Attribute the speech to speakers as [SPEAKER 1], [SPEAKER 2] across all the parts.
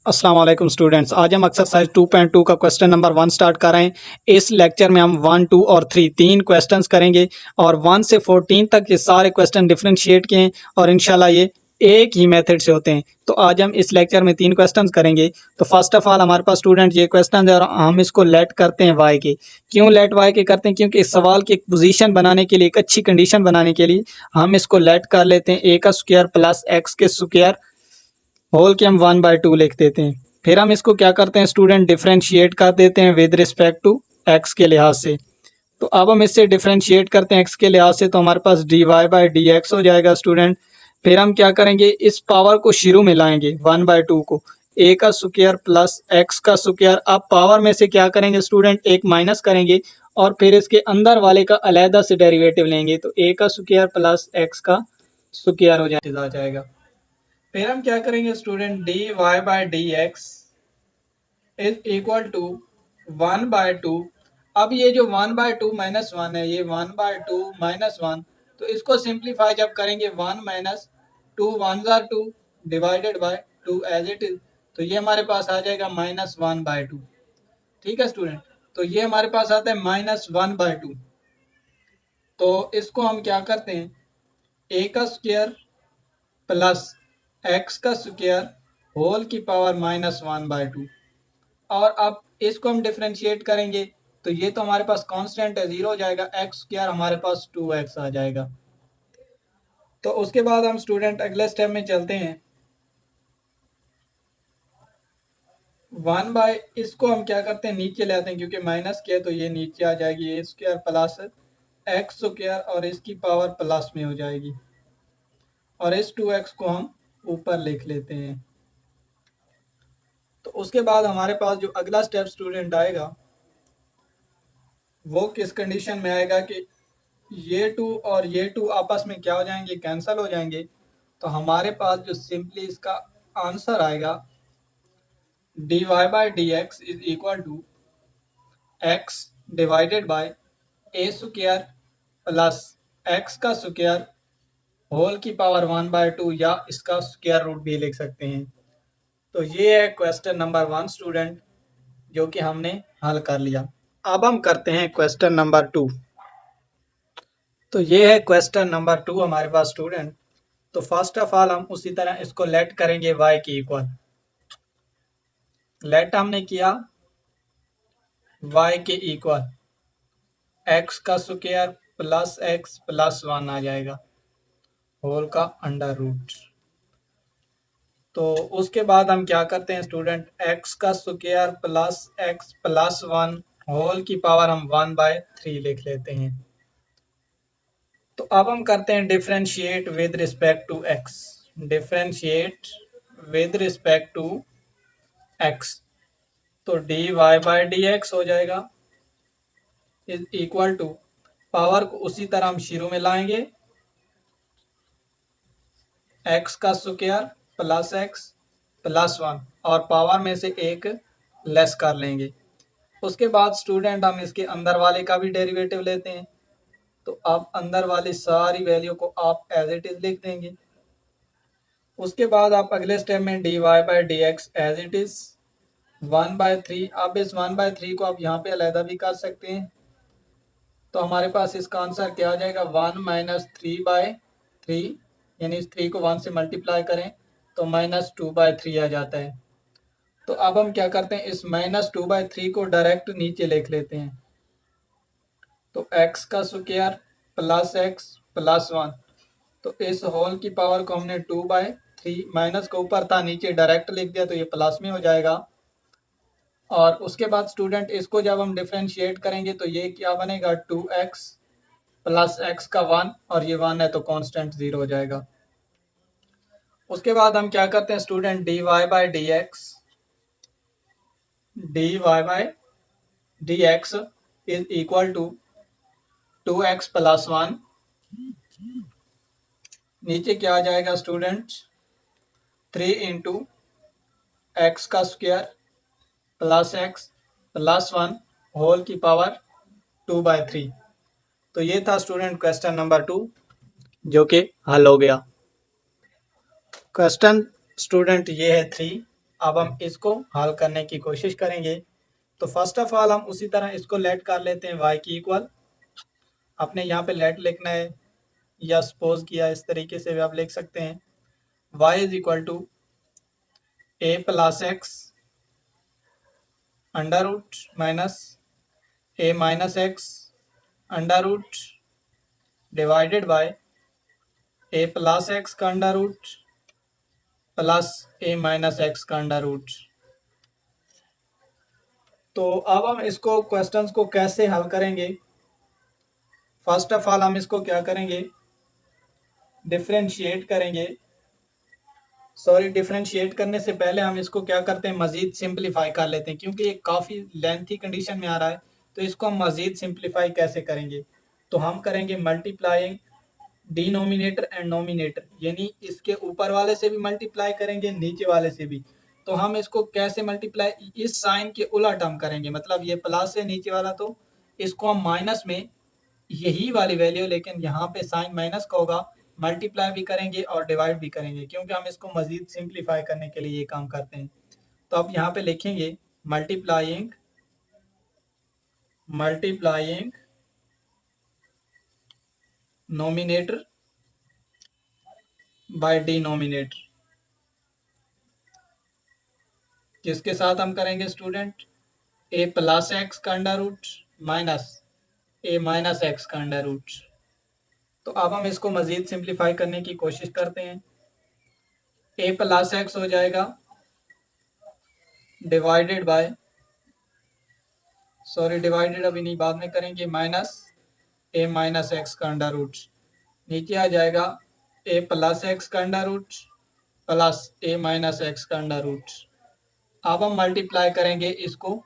[SPEAKER 1] अस्सलाम वालेकुम स्टूडेंट्स। आज हम एक्सरसाइज 2.2 का क्वेश्चन नंबर 1 स्टार्ट कर रहे हैं। इस लेक्चर में हम 1, 2 और 3 तीन क्वेश्चंस करेंगे और 1 से 14 तक ये सारे क्वेश्चन डिफरेंशिएट किए हैं और इंशाल्लाह ये एक ही मेथड से होते हैं। तो आज हम इस लेक्चर में तीन क्वेश्चंस करेंगे। तो फर्स्ट ऑफ ऑल हमारे पास स्टूडेंट ये क्वेश्चन है और हम इसको लेट करते हैं वाई के। क्यों लेट वाई के करते हैं? क्योंकि इस सवाल की एक पोजीशन बनाने के लिए, एक अच्छी कंडीशन बनाने के लिए हम इसको लेट कर लेते हैं ए का स्क्वायर प्लस एक्स के स्क्वायर होल के हम 1/2 लिख देते हैं। फिर हम इसको क्या करते हैं स्टूडेंट, डिफरेंशिएट कर देते हैं विद रिस्पेक्ट टू एक्स के लिहाज से। तो अब हम इससे डिफरेंशिएट करते हैं एक्स के लिहाज से, तो हमारे पास dy/dx हो जाएगा स्टूडेंट। फिर हम क्या करेंगे, इस पावर को शुरू में लाएंगे 1/2 को, ए का स्क्वायर प्लस एक्स का स्क्वायर। अब पावर में से क्या करेंगे स्टूडेंट, एक माइनस करेंगे और फिर इसके अंदर वाले का अलहदा से डेरिवेटिव लेंगे, तो ए का स्क्वायर प्लस एक्स का स्क्वायर हो जाएगा। फिर हम क्या करेंगे student, dy/dx is equal to 1/2। अब ये जो 1/2 माइनस 1 है, ये 1/2 माइनस 1, तो इसको सिंप्लीफाई जब करेंगे 1 माइनस 2 1 जार 2 divided by 2 as it is, तो ये हमारे पास आ जाएगा -1/2। ठीक है स्टूडेंट, तो ये हमारे पास आता है -1/2। तो इसको हम क्या करते हैं, ए का स्क्वायर प्लस एक्स का स्क्वायर होल की पावर -1/2। और अब इसको हम डिफरेंशिएट करेंगे तो ये तो हमारे पास कांस्टेंट है, 0 हो जाएगा, एक्स स्क्वायर हमारे पास 2x आ जाएगा। तो उसके बाद हम स्टूडेंट अगले स्टेप में चलते हैं। 1 बाय, इसको हम क्या करते हैं, नीचे ले आते हैं, क्योंकि माइनस किया तो ये नीचे आ जाएगी, ए स्क्वायर प्लस एक्स स्क्वायर और इसकी पावर प्लस में हो जाएगी और इस 2x को हम ऊपर लिख लेते हैं। तो उसके बाद हमारे पास जो अगला स्टेप स्टूडेंट आएगा वो किस कंडीशन में आएगा कि ये 2 और ये 2 आपस में क्या हो जाएंगे, कैंसिल हो जाएंगे। तो हमारे पास जो सिंपली इसका आंसर आएगा, dy/dx is equal to x divided by a square plus x का स्क्वायर होल की पावर 1/2, या इसका स्क्वायर रूट भी लिख सकते हैं। तो ये है क्वेश्चन नंबर 1 स्टूडेंट, जो कि हमने हल कर लिया। अब हम करते हैं क्वेश्चन नंबर 2। तो ये है क्वेश्चन नंबर 2 हमारे पास स्टूडेंट। तो फर्स्ट ऑफ ऑल हम उसी तरह इसको लेट करेंगे y के इक्वल। लेट हमने किया y के इक्वल x का स्क्वायर प्लस x प्लस 1 आ जाएगा होल का अंडर रूट। तो उसके बाद हम क्या करते हैं स्टूडेंट, x का square plus x plus 1 whole की पावर हम 1/3 लिख लेते हैं। तो अब हम करते हैं differentiate with respect to x। Differentiate with respect to x, तो dy/dx हो जाएगा इज इक्वल टू, पावर को उसी तरह हम शुरू में लाएंगे, x का स्क्वायर प्लस x प्लस 1 और पावर में से एक लेस कर लेंगे। उसके बाद स्टूडेंट हम इसके अंदर वाले का भी डेरिवेटिव लेते हैं, तो आप अंदर वाली सारी वैल्यू को आप एज इट इज लिख देंगे। उसके बाद आप अगले स्टेप में dy/dx एज इट इज 1/3। अब इस 1/3 को आप यहाँ पे अलहदा भी कर सकते हैं, तो हमारे पास इसका आंसर क्या आ जाएगा, 1 माइनस 3/3, यानी इस 3 को 1 से मल्टीप्लाई करें तो -2/3 आ जाता है। तो अब हम क्या करते हैं, इस -2/3 को डायरेक्ट नीचे लिख लेते हैं। तो x का स्क्वायर प्लस x प्लस 1, तो इस होल की पावर को हमने 2/3, माइनस का ऊपर था नीचे डायरेक्ट लिख दिया तो ये प्लस में हो जाएगा। और उसके बाद स्टूडेंट इसको जब हम डिफरेंशिएट करेंगे तो ये क्या बनेगा, 2x प्लस x का 1, और ये 1 है तो कांस्टेंट 0 हो जाएगा। उसके बाद हम क्या करते हैं student, dy/dx is equal to 2x plus 1, नीचे क्या आ जाएगा स्टूडेंट, 3 इंटू एक्स का square plus x plus 1 whole की पावर 2/3। तो ये था स्टूडेंट क्वेश्चन नंबर 2, जो कि हल हो गया। क्वेश्चन स्टूडेंट ये है 3। अब हम इसको हल करने की कोशिश करेंगे। तो फर्स्ट ऑफ ऑल हम उसी तरह इसको लेट कर लेते हैं y की इक्वल, अपने यहाँ पे लेट लिखना है या सपोज किया, इस तरीके से भी आप लिख सकते हैं। y is equal to a plus x under root minus a minus x under root divided by a plus x का under root plus a minus x का अंडर रूट। तो अब हम इसको क्वेश्चंस को कैसे हल करेंगे। फर्स्ट ऑफ ऑल हम इसको क्या करेंगे, डिफरेंशिएट करेंगे। सॉरी, डिफरेंशिएट करने से पहले हम इसको क्या करते हैं, मज़ीद सिंप्लीफाई कर लेते हैं, क्योंकि ये काफ़ी लेंथी कंडीशन में आ रहा है। तो इसको हम मज़ीद सिंप्लीफाई कैसे करेंगे, तो हम करेंगे मल्टीप्लाइंग डिनोमिनेटर एंड नोमिनेटर, यानी इसके ऊपर वाले से भी मल्टीप्लाई करेंगे, नीचे वाले से भी। तो हम इसको कैसे मल्टीप्लाई, इस साइन के उलट हम करेंगे, मतलब ये प्लस है नीचे वाला, तो इसको हम माइनस में यही वाली वैल्यू, लेकिन यहाँ पे साइन माइनस का होगा, मल्टीप्लाई भी करेंगे और डिवाइड भी करेंगे, क्योंकि हम इसको मजीद सिंप्लीफाई करने के लिए ये काम करते हैं। तो अब यहाँ पे लिखेंगे multiplying multiplying nominator by denominator, किसके साथ हम करेंगे स्टूडेंट, ए प्लस एक्स का under root minus a minus x का अंडर रूट। तो अब हम इसको मजीद सिंप्लीफाई करने की कोशिश करते हैं। ए प्लस एक्स हो जाएगा डिवाइडेड बाय, सॉरी डिवाइडेड अभी नहीं, बाद में करेंगे, माइनस ए माइनस एक्स का अंडर रूट। नीचे आ जाएगा ए प्लस एक्स का अंडर रूट प्लस ए माइनस एक्स का अंडर रूट। अब हम मल्टीप्लाई करेंगे इसको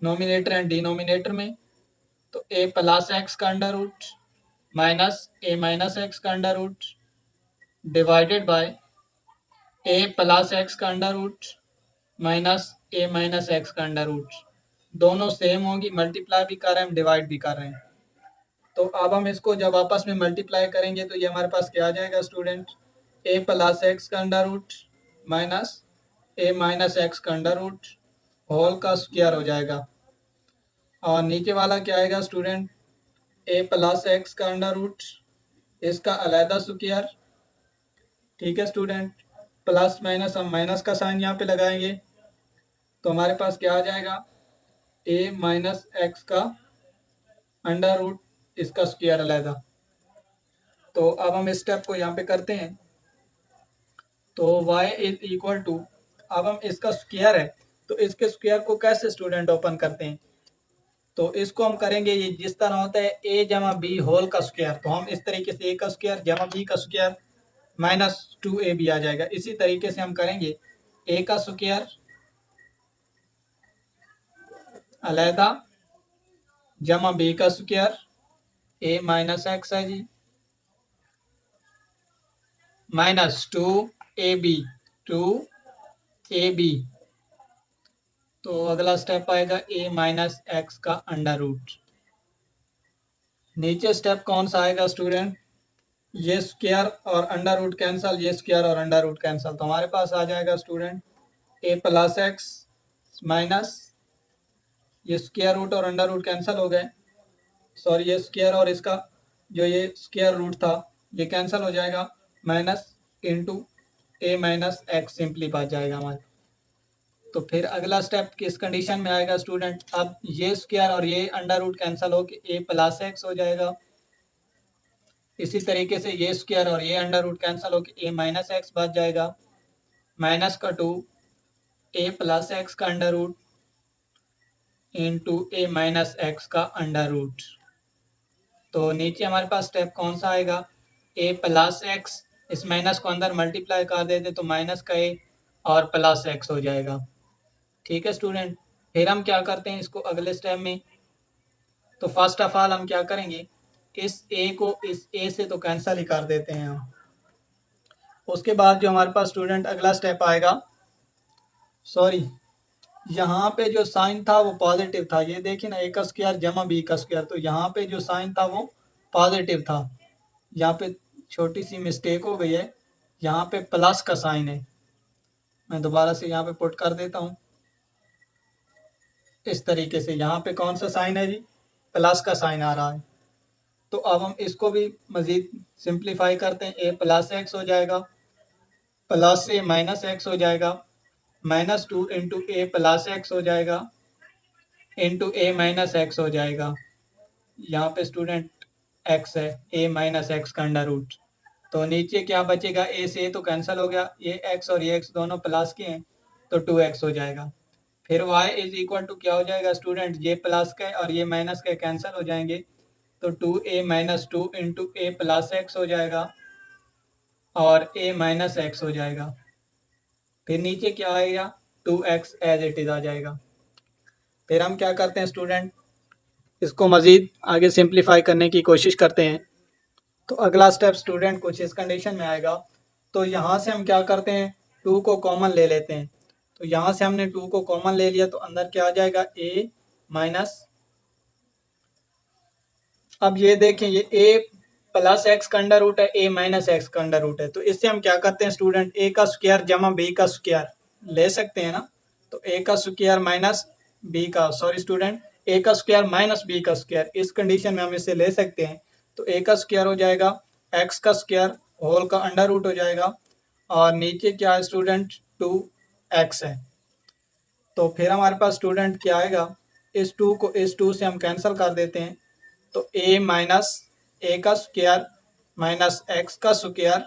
[SPEAKER 1] नोमिनेटर एंड डिनोमिनेटर में। तो ए प्लस एक्स का under root minus a minus x का under root divided by a plus x का under root minus a minus x का अंडर रूट। दोनों सेम होंगी, मल्टीप्लाई भी कर रहे हैं, डिवाइड भी कर रहे हैं। तो अब हम इसको जब आपस में मल्टीप्लाई करेंगे तो ये हमारे पास क्या आ जाएगा स्टूडेंट, ए प्लस एक्स का under root minus a minus x का अंडर रूट होल का स्क्वायर हो जाएगा। और नीचे वाला क्या आएगा स्टूडेंट, ए प्लस एक्स का अंडर रूट, इसका अलहदा स्क्वायर। ठीक है स्टूडेंट, प्लस माइनस हम माइनस का साइन यहाँ पे लगाएंगे, तो हमारे पास क्या आ जाएगा, ए माइनस एक्स का अंडर रूट, इसका स्क्वायर अलहदा। तो अब हम इस स्टेप को यहाँ पे करते हैं। तो y इज इक्वल टू, अब हम इसका स्क्वायर है, तो इसके स्क्वायर को कैसे स्टूडेंट ओपन करते हैं, तो इसको हम करेंगे, ये जिस तरह होता है a जमा बी होल का स्क्वायर, तो हम इस तरीके से a का स्क्वायर जमा b का स्क्वायर माइनस 2ab आ जाएगा। इसी तरीके से हम करेंगे a का स्क्वायर अलहदा जमा b का स्क्वायर a माइनस एक्स है जी माइनस 2ab तो अगला स्टेप आएगा a माइनस एक्स का अंडर रूट। नीचे स्टेप कौन सा आएगा स्टूडेंट, ये स्क्वायर और अंडर रूट कैंसल, ये स्क्वायर और अंडर रूट कैंसल, तो हमारे पास आ जाएगा student a plus x minus, ये स्क्वायर रूट और अंडर रूट कैंसिल हो गए, सॉरी ये स्क्वायर और इसका जो ये स्क्वायर रूट था ये कैंसिल हो जाएगा, माइनस इंटू ए माइनस एक्स सिंपली बच जाएगा हमारे। तो फिर अगला स्टेप किस कंडीशन में आएगा स्टूडेंट, अब ये स्क्वायर और ये अंडर रूट कैंसिल हो के ए प्लस एक्स हो जाएगा। इसी तरीके से ये स्क्वायर और ये अंडर रूट कैंसिल हो के ए माइनस एक्स बच जाएगा, माइनस का 2 ए प्लस एक्स का अंडर रूट इंटू ए माइनस एक्स का अंडर रूट। तो नीचे हमारे पास स्टेप कौन सा आएगा, ए प्लस एक्स, इस माइनस को अंदर मल्टीप्लाई कर देते तो माइनस का ए और प्लस एक्स हो जाएगा। ठीक है स्टूडेंट, फिर हम क्या करते हैं इसको अगले स्टेप में, तो फर्स्ट ऑफ ऑल हम क्या करेंगे, इस ए को इस ए से तो कैंसिल ही कर देते हैं हम। उसके बाद जो हमारे पास स्टूडेंट अगला स्टेप आएगा, सॉरी यहाँ पे जो साइन था वो पॉजिटिव था, ये देखिए ना, ए का स्क्वायर जमा बी का स्क्वायर, तो यहाँ पे जो साइन था वो पॉजिटिव था, यहाँ पे छोटी सी मिस्टेक हो गई है, यहाँ पे प्लस का साइन है, मैं दोबारा से यहाँ पे पुट कर देता हूँ इस तरीके से। यहाँ पे कौन सा साइन है जी, प्लस का साइन आ रहा है। तो अब हम इसको भी मज़ीद सिंप्लीफाई करते हैं। ए प्लस एक्स हो जाएगा, प्लस ए माइनस एक्स हो जाएगा, -2 इंटू ए प्लस एक्स हो जाएगा, इंटू ए माइनस एक्स हो जाएगा। यहाँ पे स्टूडेंट एक्स है, ए माइनस एक्स का अंडर रूट। तो नीचे क्या बचेगा, ए से ए तो कैंसिल हो गया, ये एक्स और ये एक्स दोनों प्लस के हैं तो 2x हो जाएगा। फिर y इज इक्वल टू क्या हो जाएगा स्टूडेंट, ये प्लस का और ये माइनस का कैंसिल हो जाएंगे तो 2a माइनस 2 इंटू ए प्लस एक्स हो जाएगा और a माइनस एक्स हो जाएगा। फिर नीचे क्या आएगा, 2x एज इट इज आ जाएगा। फिर हम क्या करते हैं स्टूडेंट, इसको मज़ीद आगे सिंप्लीफाई करने की कोशिश करते हैं। तो अगला स्टेप स्टूडेंट कुछ इस कंडीशन में आएगा। तो यहाँ से हम क्या करते हैं, 2 को कॉमन ले लेते हैं। तो यहाँ से हमने 2 को कॉमन ले लिया तो अंदर क्या आ जाएगा, a माइनस, अब ये देखें ये a प्लस एक्स का अंडर रूट है, a माइनस एक्स का अंडर रूट है। तो इससे हम क्या करते हैं स्टूडेंट, a का स्क्वायर जमा b का स्क्वायर ले सकते हैं ना। तो a का स्क्वायर माइनस b का, सॉरी स्टूडेंट, a का स्क्वायर माइनस b का स्क्वायर, इस कंडीशन में हम इसे ले सकते हैं। तो a का स्क्वायर हो जाएगा x का स्क्वायर होल का अंडर रूट हो जाएगा और नीचे क्या है स्टूडेंट, 2x है। तो फिर हमारे पास स्टूडेंट क्या आएगा, इस 2 को इस 2 से हम कैंसिल कर देते हैं। तो a माइनस ए का स्क्वायर माइनस एक्स का स्क्वायर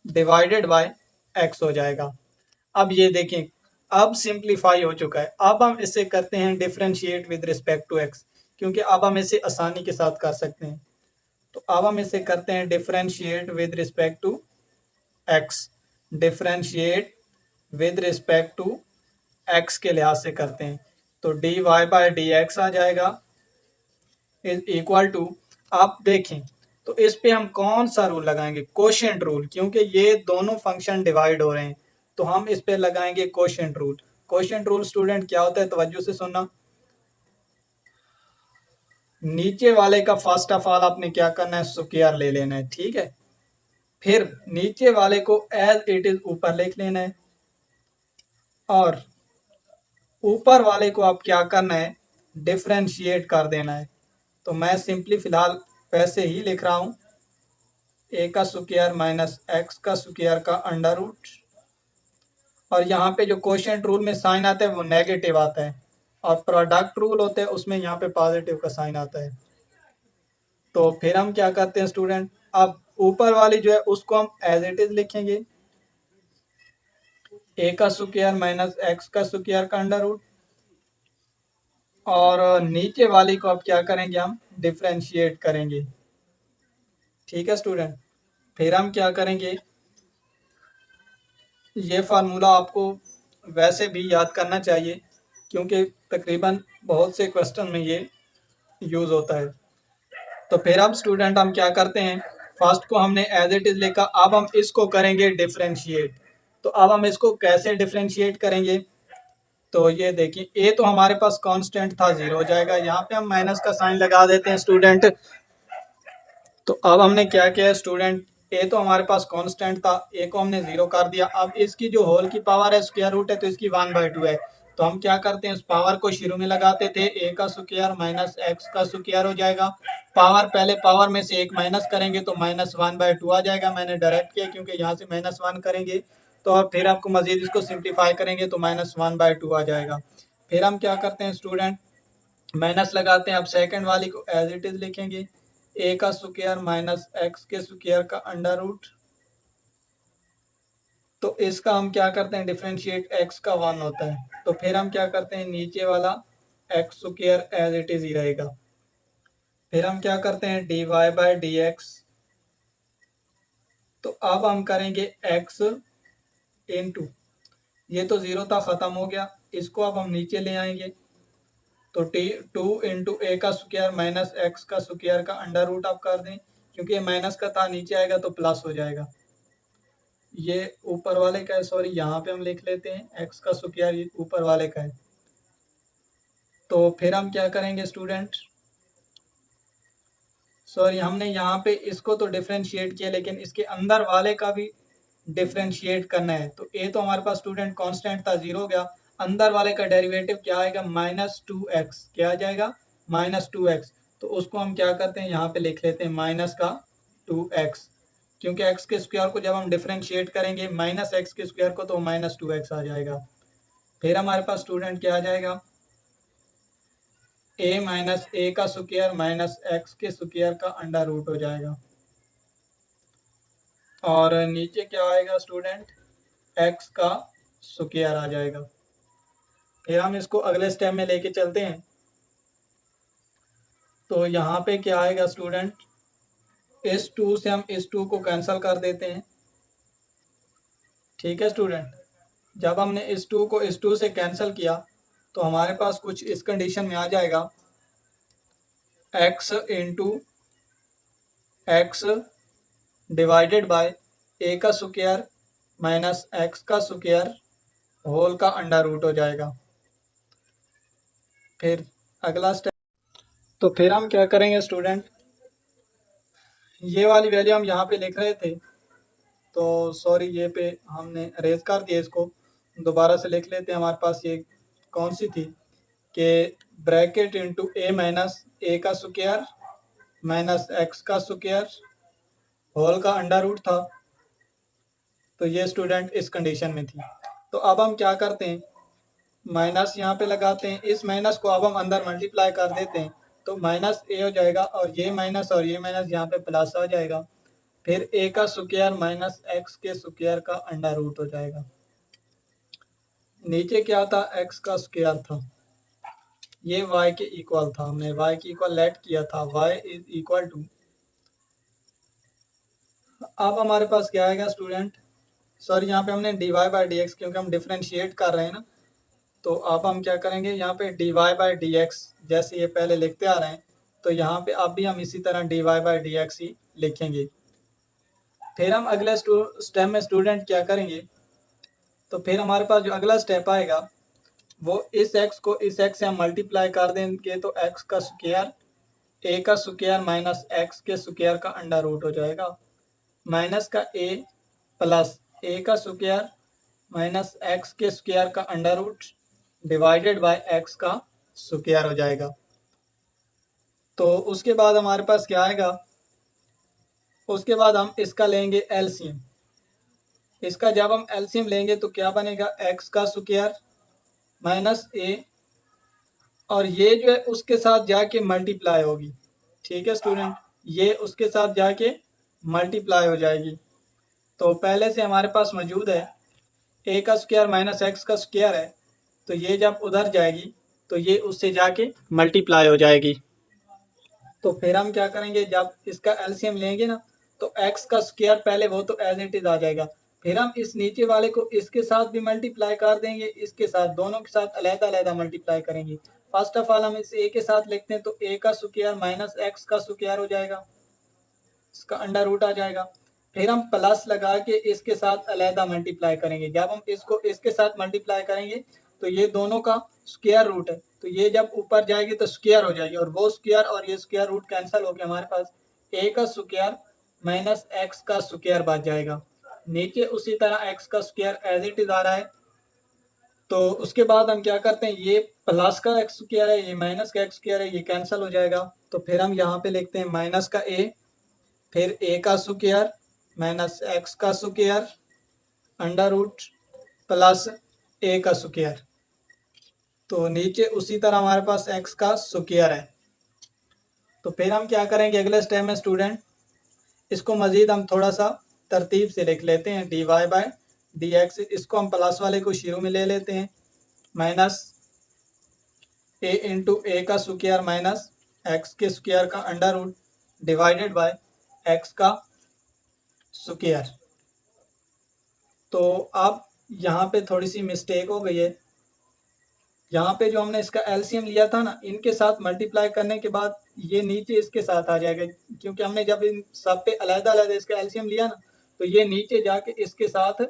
[SPEAKER 1] डिवाइडेड बाय एक्स हो जाएगा। अब ये देखें, अब सिंप्लीफाई हो चुका है। अब हम इसे करते हैं differentiate with respect to x, क्योंकि अब हम इसे आसानी के साथ कर सकते हैं। तो अब हम इसे करते हैं differentiate with respect to x, differentiate with respect to x के लिहाज से करते हैं। तो d y by d x आ जाएगा इज इक्वल टू, आप देखें तो इस पे हम कौन सा रूल लगाएंगे, कोशेंट रूल, क्योंकि ये दोनों फंक्शन डिवाइड हो रहे हैं तो हम इस पे लगाएंगे quotient rule. Quotient rule student क्या होता है, तवज्जो से सुनना। नीचे वाले का फर्स्ट ऑफ ऑल आपने क्या करना है, स्क्वायर ले लेना है, ठीक है। फिर नीचे वाले को एज इट इज ऊपर लिख लेना है और ऊपर वाले को आप क्या करना है, डिफरेंशिएट कर देना है। तो मैं सिंपली फिलहाल वैसे ही लिख रहा हूँ, ए का स्क्वायर माइनस एक्स का स्क्वायर का अंडर रूट, और यहाँ पे जो कोशेंट रूल में साइन आता है वो नेगेटिव आता है और प्रोडक्ट रूल होता है उसमें यहाँ पे पॉजिटिव का साइन आता है। तो फिर हम क्या करते हैं स्टूडेंट, अब ऊपर वाली जो है उसको हम एज इट इज लिखेंगे, ए का स्क्वायर माइनस एक्स का स्क्वायर का अंडर रूट, और नीचे वाली को अब क्या करेंगे, हम डिफरेंशिएट करेंगे, ठीक है स्टूडेंट। फिर हम क्या करेंगे, ये फार्मूला आपको वैसे भी याद करना चाहिए क्योंकि तकरीबन बहुत से क्वेश्चन में ये यूज़ होता है। तो फिर अब स्टूडेंट हम क्या करते हैं, फर्स्ट को हमने एज इट इज लिखा, अब हम इसको करेंगे डिफरेंशिएट। तो अब हम इसको कैसे डिफरेंशिएट करेंगे, तो ये देखिए ए तो हमारे पास कांस्टेंट था, 0 हो जाएगा। यहाँ पे हम माइनस का साइन लगा देते हैं स्टूडेंट। तो अब हमने क्या किया स्टूडेंट, ए तो हमारे पास कांस्टेंट था, ए को हमने 0 कर दिया। अब इसकी जो होल की पावर है स्क्वायर रूट है तो इसकी 1/2 है। तो हम क्या करते हैं, इस पावर को शुरू में लगाते थे, ए का स्क्वायर माइनस एक्स का स्क्वायर हो जाएगा। पावर पहले पावर में से एक माइनस करेंगे तो -1/2 आ जाएगा। मैंने डायरेक्ट किया क्योंकि यहाँ से -1 करेंगे तो अब फिर आपको मजीद इसको सिंप्लीफाई करेंगे तो -1/2 आ जाएगा। फिर हम क्या करते हैं स्टूडेंट, माइनस लगाते हैं। अब सेकंड वाली को एज इट इज लिखेंगे, ए का स्क्वायर माइनस एक्स के स्क्वायर का अंडर रूट। तो इसका हम क्या करते हैं, डिफरेंशिएट, एक्स का 1 होता है। तो फिर हम क्या करते हैं, नीचे वाला x square as it is ही रहेगा। फिर हम क्या करते हैं, d y by d x. तो अब हम करेंगे एक्स इंटू, ये तो 0 था ख़त्म हो गया, इसको अब हम नीचे ले आएंगे। तो टी 2 इंटू ए का स्क्वायर माइनस एक्स का स्क्वायर का अंडर रूट आप कर दें, क्योंकि ये माइनस का था, नीचे आएगा तो प्लस हो जाएगा। ये ऊपर वाले का है, सॉरी यहाँ पे हम लिख लेते हैं एक्स का स्क्वायर ऊपर वाले का है। तो फिर हम क्या करेंगे स्टूडेंट, सॉरी हमने यहाँ पे इसको तो डिफरेंशिएट किया लेकिन इसके अंदर वाले का भी डिफरेंशिएट करना है। तो ए तो हमारे पास स्टूडेंट कांस्टेंट था, 0 हो गया। अंदर वाले का डेरिवेटिव क्या आएगा, -2x। क्या आ जाएगा, -2x। तो उसको हम क्या करते हैं, यहाँ पे लिख लेते हैं माइनस का 2x, क्योंकि x के स्क्वायर को जब हम डिफरेंशिएट करेंगे -x के स्क्वायर को तो -2x आ जाएगा। फिर हमारे पास स्टूडेंट क्या आ जाएगा, a माइनस ए का स्क्वायर माइनस एक्स के स्क्वायर का अंडर रूट हो जाएगा। और नीचे क्या आएगा स्टूडेंट, x का स्क्वायर आ जाएगा। फिर हम इसको अगले स्टेप में लेके चलते हैं। तो यहाँ पे क्या आएगा स्टूडेंट, इस 2 से हम इस 2 को कैंसिल कर देते हैं। ठीक है स्टूडेंट, जब हमने इस 2 को इस 2 से कैंसिल किया तो हमारे पास कुछ इस कंडीशन में आ जाएगा, x into x divided by a का स्क्वायर माइनस एक्स का स्क्वायर होल का अंडर रूट हो जाएगा। फिर अगला स्टेप, तो फिर हम क्या करेंगे स्टूडेंट, ये वाली वैल्यू हम यहाँ पे लिख रहे थे, तो सॉरी ये पे हमने अरेज कर दिया, इसको दोबारा से लिख लेते हैं। हमारे पास ये कौन सी थी कि ब्रैकेट इंटू ए माइनस ए का स्क्वायर माइनस एक्स का स्क्वायर होल का अंडर रूट था। तो ये स्टूडेंट इस कंडीशन में थी। तो अब हम क्या करते हैं, माइनस यहाँ पे लगाते हैं, इस माइनस को अब हम अंदर मल्टीप्लाई कर देते हैं, तो माइनस ए हो जाएगा और ये माइनस यहाँ पे प्लस आ जाएगा। फिर ए का स्क्वायर माइनस एक्स के स्क्वायर का अंडर रूट हो जाएगा। नीचे क्या था, एक्स का स्क्वायर था, ये y के इक्वल था, हमने y के इक्वल लेट किया था, y इज इक्वल टू, अब हमारे पास क्या आएगा स्टूडेंट, सॉरी यहाँ पे हमने dy बाई डी एक्स, क्योंकि हम डिफरेंशिएट कर रहे हैं ना, तो अब हम क्या करेंगे, यहाँ पे dy बाई डी एक्स जैसे ये पहले लिखते आ रहे हैं, तो यहाँ पे अब भी हम इसी तरह dy बाई डी एक्स ही लिखेंगे। फिर हम अगले स्टेप में स्टूडेंट क्या करेंगे, तो फिर हमारे पास जो अगला स्टेप आएगा वो इस x को इस x से हम मल्टीप्लाई कर देंगे, तो x का स्क्वायर a का स्क्वायर माइनस एक्स के स्क्वायर का अंडर रूट हो जाएगा, माइनस का a प्लस a का स्क्वायर माइनस एक्स के स्क्वायर का under root divided by x का स्क्वायर हो जाएगा। तो उसके बाद हमारे पास क्या आएगा, उसके बाद हम इसका लेंगे एलसीएम। इसका जब हम एलसीएम लेंगे तो क्या बनेगा, x का स्क्वायर माइनस a, और ये जो है उसके साथ जाके मल्टीप्लाई होगी। ठीक है स्टूडेंट, ये उसके साथ जाके मल्टीप्लाई हो जाएगी। तो पहले से हमारे पास मौजूद है a का स्क्वायर माइनस एक्स का स्क्वायर है, तो ये जब उधर जाएगी तो ये उससे जाके मल्टीप्लाई हो जाएगी। तो फिर हम क्या करेंगे, जब इसका एलसीएम लेंगे ना, तो x का स्क्वायर पहले वो तो एज इट इज आ जाएगा, फिर हम इस नीचे वाले को इसके साथ भी मल्टीप्लाई कर देंगे, इसके साथ, दोनों के साथ अलग अलग मल्टीप्लाई करेंगे। फर्स्ट ऑफ ऑल हम इस a के साथ लिखते हैं, तो a का स्क्वायर माइनस एक्स का स्क्वायर हो जाएगा, इसका अंडर रूट आ जाएगा। फिर हम प्लस लगा के इसके साथ अलहदा मल्टीप्लाई करेंगे, जब हम इसको इसके साथ मल्टीप्लाई करेंगे तो ये दोनों का स्क्वायर रूट है, तो ये जब ऊपर जाएगी तो स्क्वायर हो जाएगी, और वो स्क्वायर और ये स्क्वायर रूट कैंसिल होकर हमारे पास a का स्क्वायर माइनस एक्स का स्क्वायर बच जाएगा। नीचे उसी तरह एक्स का स्क्वायर एज इट इज आ रहा है। तो उसके बाद हम क्या करते हैं, ये प्लस का एक्स स्क्वायर है, ये माइनस का एक्स स्क्वायर है, ये कैंसिल हो जाएगा। तो फिर हम यहाँ पे लिखते हैं माइनस का a, फिर a का स्क्वायर माइनस एक्स का square under root plus a का स्क्वायर। तो नीचे उसी तरह हमारे पास x का स्क्वायर है। तो फिर हम क्या करेंगे अगले स्टेप में स्टूडेंट, इसको मजीद हम थोड़ा सा तरतीब से लिख लेते हैं, dy बाई डी एक्स, इसको हम प्लस वाले को शुरू में ले लेते हैं, माइनस a इंटू ए का स्क्वायर माइनस एक्स के स्क्वायर का under root divided by x का स्क्वायर। तो अब यहाँ पे थोड़ी सी मिस्टेक हो गई है, यहाँ पे जो हमने इसका एलसीएम लिया था ना, इनके साथ मल्टीप्लाई करने के बाद ये नीचे इसके साथ आ जाएगा, क्योंकि हमने जब इन सब पे अलग अलग इसका एलसीएम लिया ना, तो ये नीचे जाके इसके साथ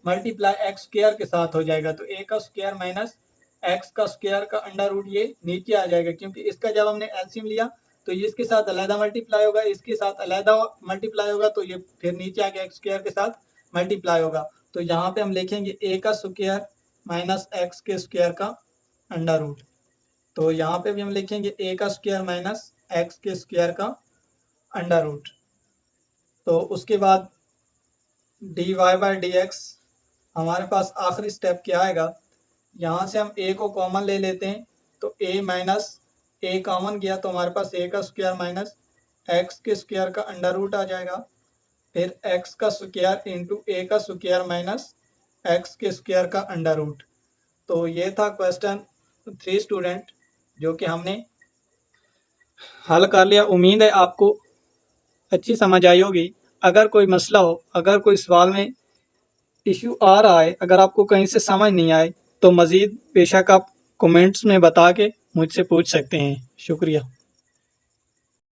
[SPEAKER 1] मल्टीप्लाई एक्स स्क्वायर के साथ हो जाएगा। तो ए का स्क्वायर माइनस एक्स का स्क्वायर का अंडर रूट ये नीचे आ जाएगा, क्योंकि इसका जब हमने एलसीएम लिया तो ये इसके साथ अलहदा मल्टीप्लाई होगा, इसके साथ अलहदा मल्टीप्लाई होगा, तो ये फिर नीचे आ गया एक्स स्क्वायर के साथ मल्टीप्लाई होगा। तो यहाँ पे हम लिखेंगे a का स्क्वायर माइनस x के स्क्वायर का अंडर रूट। तो यहाँ पे भी हम लिखेंगे a का स्क्वायर माइनस x के स्क्वायर का अंडर रूट। तो उसके बाद dy बाई डी एक्स, हमारे पास आखिरी स्टेप क्या आएगा, यहाँ से हम a को कॉमन ले लेते हैं तो a माइनस a कॉमन गया तो हमारे पास a का स्क्वायर माइनस x के स्क्वायर का अंडर रूट आ जाएगा। फिर x का स्क्वायर इंटू a का स्क्वायर माइनस x के स्क्वायर का अंडर रूट। तो ये था क्वेश्चन 3 स्टूडेंट, जो कि हमने हल कर लिया। उम्मीद है आपको अच्छी समझ आई होगी। अगर कोई मसला हो, अगर कोई सवाल में इश्यू आ रहा है, अगर आपको कहीं से समझ नहीं आए तो मज़ीद बेशक आप कमेंट्स में बता के मुझसे पूछ सकते हैं। शुक्रिया।